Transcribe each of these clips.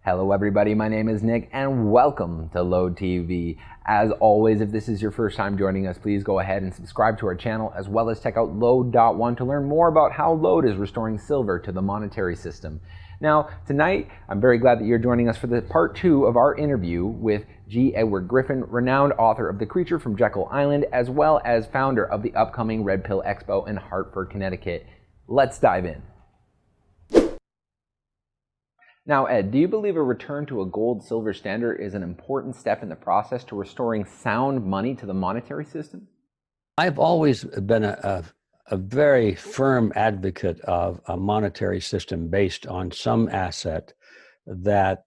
Hello everybody, my name is Nick and welcome to LODE TV. As always, if this is your first time joining us, please go ahead and subscribe to our channel as well as check out LODE.1 to learn more about how LODE is restoring silver to the monetary system. Now, tonight, I'm very glad that you're joining us for the part 2 of our interview with G. Edward Griffin, renowned author of The Creature from Jekyll Island, as well as founder of the upcoming Red Pill Expo in Hartford, Connecticut. Let's dive in. Now, Ed, do you believe a return to a gold-silver standard is an important step in the process to restoring sound money to the monetary system? I've always been a very firm advocate of a monetary system based on some asset that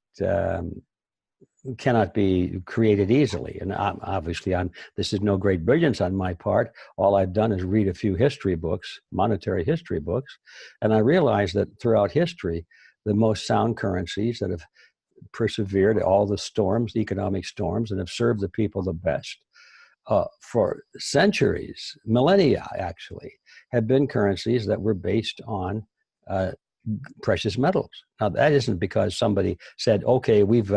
cannot be created easily. And obviously, this is no great brilliance on my part. All I've done is read a few history books, monetary history books, and I realized that throughout history, the most sound currencies that have persevered all the storms, economic storms, and have served the people the best for centuries, millennia actually, have been currencies that were based on precious metals. Now that isn't because somebody said, okay, we've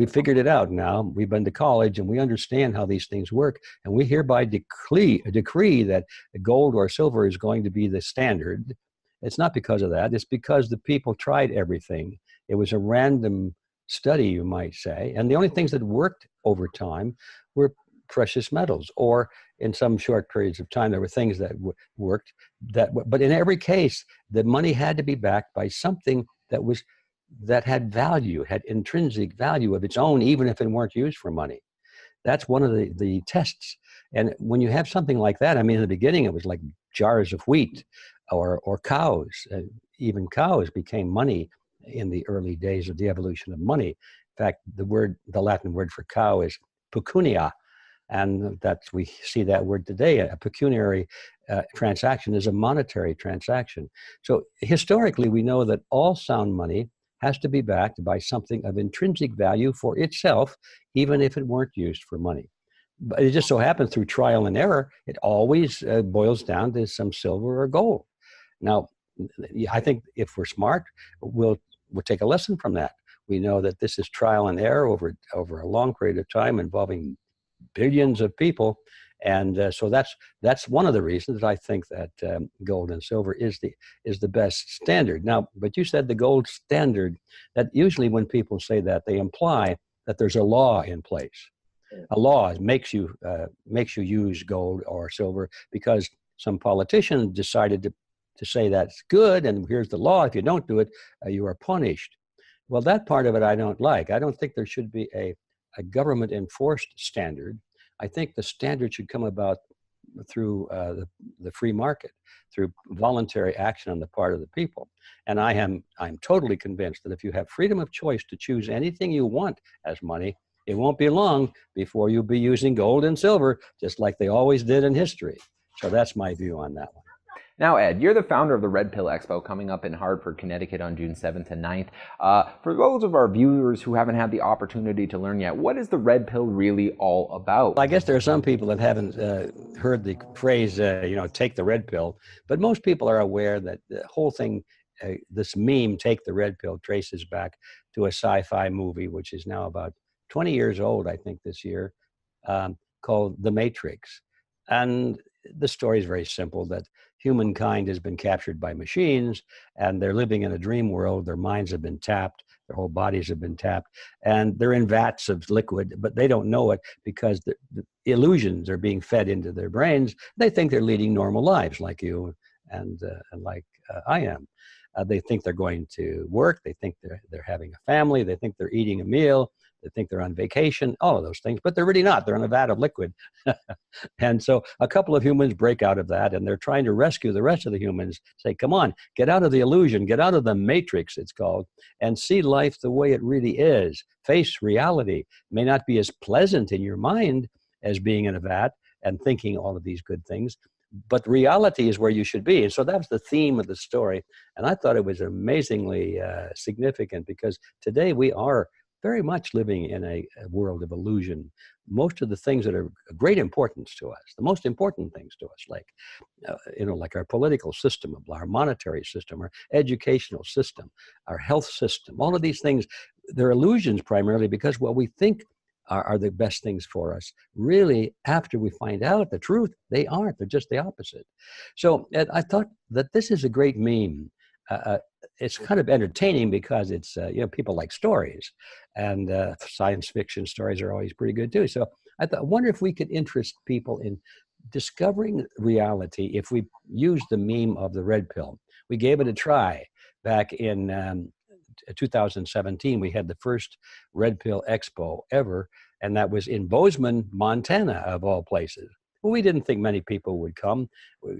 figured it out now, we've been to college and we understand how these things work, and we hereby decree that gold or silver is going to be the standard. It's not because of that. It's because the people tried everything. It was a random study, you might say. And the only things that worked over time were precious metals, or in some short periods of time, there were things that worked. But in every case, the money had to be backed by something that had value, had intrinsic value of its own, even if it weren't used for money. That's one of the tests. And when you have something like that, I mean, in the beginning, it was like jars of wheat or cows. Even cows became money in the early days of the evolution of money. In fact, the Latin word for cow is pecunia, and we see that word today. A pecuniary transaction is a monetary transaction. So historically, we know that all sound money has to be backed by something of intrinsic value for itself, even if it weren't used for money. But it just so happens through trial and error, it always boils down to some silver or gold. Now, I think if we're smart, we'll take a lesson from that. We know that this is trial and error over a long period of time involving billions of people. And so that's one of the reasons I think that gold and silver is the best standard. Now, but you said the gold standard, that usually when people say that, they imply that there's a law in place. A law makes you use gold or silver because some politician decided to say that's good, and here's the law. If you don't do it, you are punished. Well, that part of it I don't like. I don't think there should be a government-enforced standard. I think the standard should come about through the free market, through voluntary action on the part of the people. And I'm totally convinced that if you have freedom of choice to choose anything you want as money, it won't be long before you'll be using gold and silver, just like they always did in history. So that's my view on that one. Now, Ed, you're the founder of the Red Pill Expo coming up in Hartford, Connecticut on June 7th and 9th. For those of our viewers who haven't had the opportunity to learn yet, what is the Red Pill really all about? I guess there are some people that haven't heard the phrase, take the red pill, but most people are aware that the whole thing, this meme, take the red pill, traces back to a sci-fi movie, which is now about 20 years old, I think, this year, called The Matrix. And the story is very simple, that humankind has been captured by machines and they're living in a dream world. Their minds have been tapped, their whole bodies have been tapped, and they're in vats of liquid, but they don't know it because the illusions are being fed into their brains. They think they're leading normal lives like you and like I am. They think they're going to work, they think they're having a family, they think they're eating a meal, they think they're on vacation, all of those things, but they're really not. They're in a vat of liquid. And so a couple of humans break out of that, and they're trying to rescue the rest of the humans, say, come on, get out of the illusion, get out of the matrix, it's called, and see life the way it really is. Face reality. It may not be as pleasant in your mind as being in a vat and thinking all of these good things, but reality is where you should be. And so that was the theme of the story. And I thought it was amazingly significant because today we are very much living in a world of illusion. Most of the things that are of great importance to us, the most important things to us, like, like our political system, our monetary system, our educational system, our health system, all of these things they're illusions primarily because what we think are the best things for us, really, after we find out the truth, they aren't. They're just the opposite. So Ed, I thought that this is a great meme. It's kind of entertaining because it's, people like stories, and science fiction stories are always pretty good too. So I wonder if we could interest people in discovering reality if we use the meme of the red pill. We gave it a try back in 2017. We had the first Red Pill Expo ever, and that was in Bozeman, Montana, of all places. Well, we didn't think many people would come.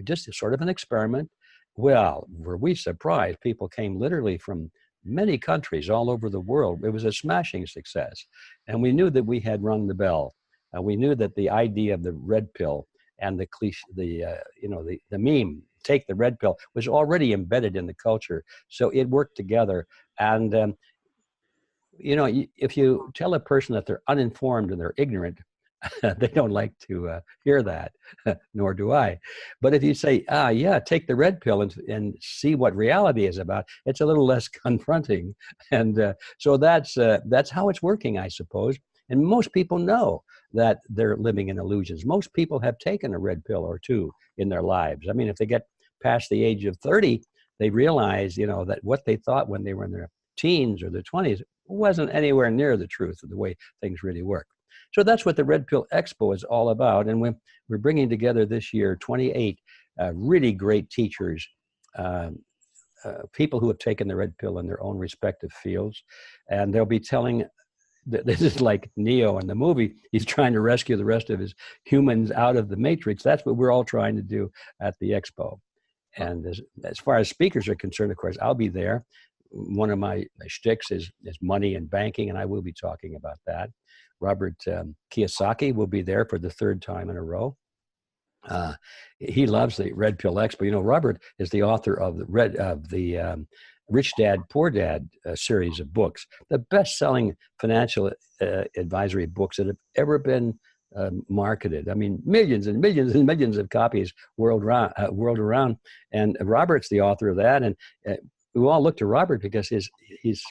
Just sort of an experiment. Well, were we surprised? People came literally from many countries all over the world. It was a smashing success. And we knew that we had rung the bell. We knew that the idea of the red pill and the cliche, the meme, take the red pill, was already embedded in the culture. So it worked together. And, if you tell a person that they're uninformed and they're ignorant, they don't like to hear that, nor do I. But if you say, yeah, take the red pill and see what reality is about, it's a little less confronting. And so that's how it's working, I suppose. And most people know that they're living in illusions. Most people have taken a red pill or two in their lives. I mean, if they get past the age of 30, they realize, that what they thought when they were in their teens or their 20s wasn't anywhere near the truth of the way things really work. So that's what the Red Pill Expo is all about. And we're bringing together this year 28 really great teachers, people who have taken the red pill in their own respective fields. And they'll be telling, this is like Neo in the movie. He's trying to rescue the rest of his humans out of the matrix. That's what we're all trying to do at the expo. And as far as speakers are concerned, of course, I'll be there. One of my shticks is money and banking, and I will be talking about that. Robert Kiyosaki will be there for the third time in a row. He loves the Red Pill Expo. Robert is the author of the Rich Dad, Poor Dad series of books, the best-selling financial advisory books that have ever been marketed. I mean, millions and millions and millions of copies world around. And Robert's the author of that. And we all look to Robert because his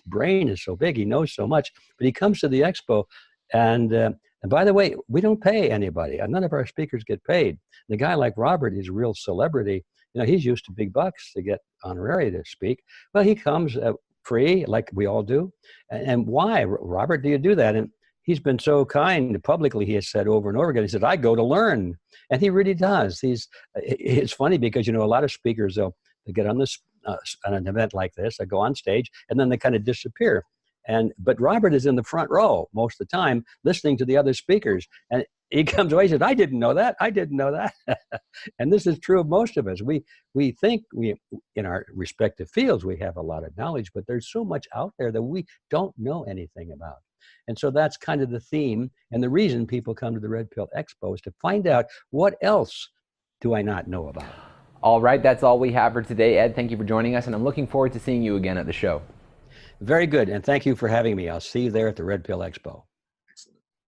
brain is so big. He knows so much. But he comes to the expo, and by the way, we don't pay anybody. None of our speakers get paid. The guy like Robert is a real celebrity. He's used to big bucks to get honorary to speak. Well, he comes free, like we all do. And why, Robert, do you do that? And he's been so kind publicly. He has said over and over again, he said, I go to learn. And he really does. It's funny because, a lot of speakers, they get on an event like this, they go on stage, and then they kind of disappear. But Robert is in the front row most of the time, listening to the other speakers. And he comes away and says, I didn't know that. I didn't know that. And this is true of most of us. We think in our respective fields, we have a lot of knowledge, but there's so much out there that we don't know anything about. And so that's kind of the theme. And the reason people come to the Red Pill Expo is to find out, what else do I not know about? All right, that's all we have for today, Ed. Thank you for joining us, and I'm looking forward to seeing you again at the show. Very good, and thank you for having me. I'll see you there at the Red Pill Expo.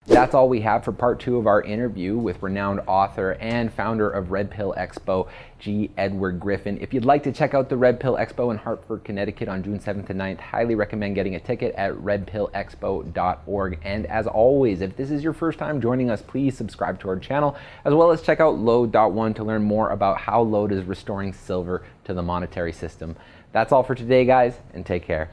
That's all we have for part 2 of our interview with renowned author and founder of Red Pill Expo, G. Edward Griffin. If you'd like to check out the Red Pill Expo in Hartford, Connecticut on June 7th and 9th, highly recommend getting a ticket at redpillexpo.org. And as always, if this is your first time joining us, please subscribe to our channel, as well as check out LODE.1 to learn more about how LODE is restoring silver to the monetary system. That's all for today, guys, and take care.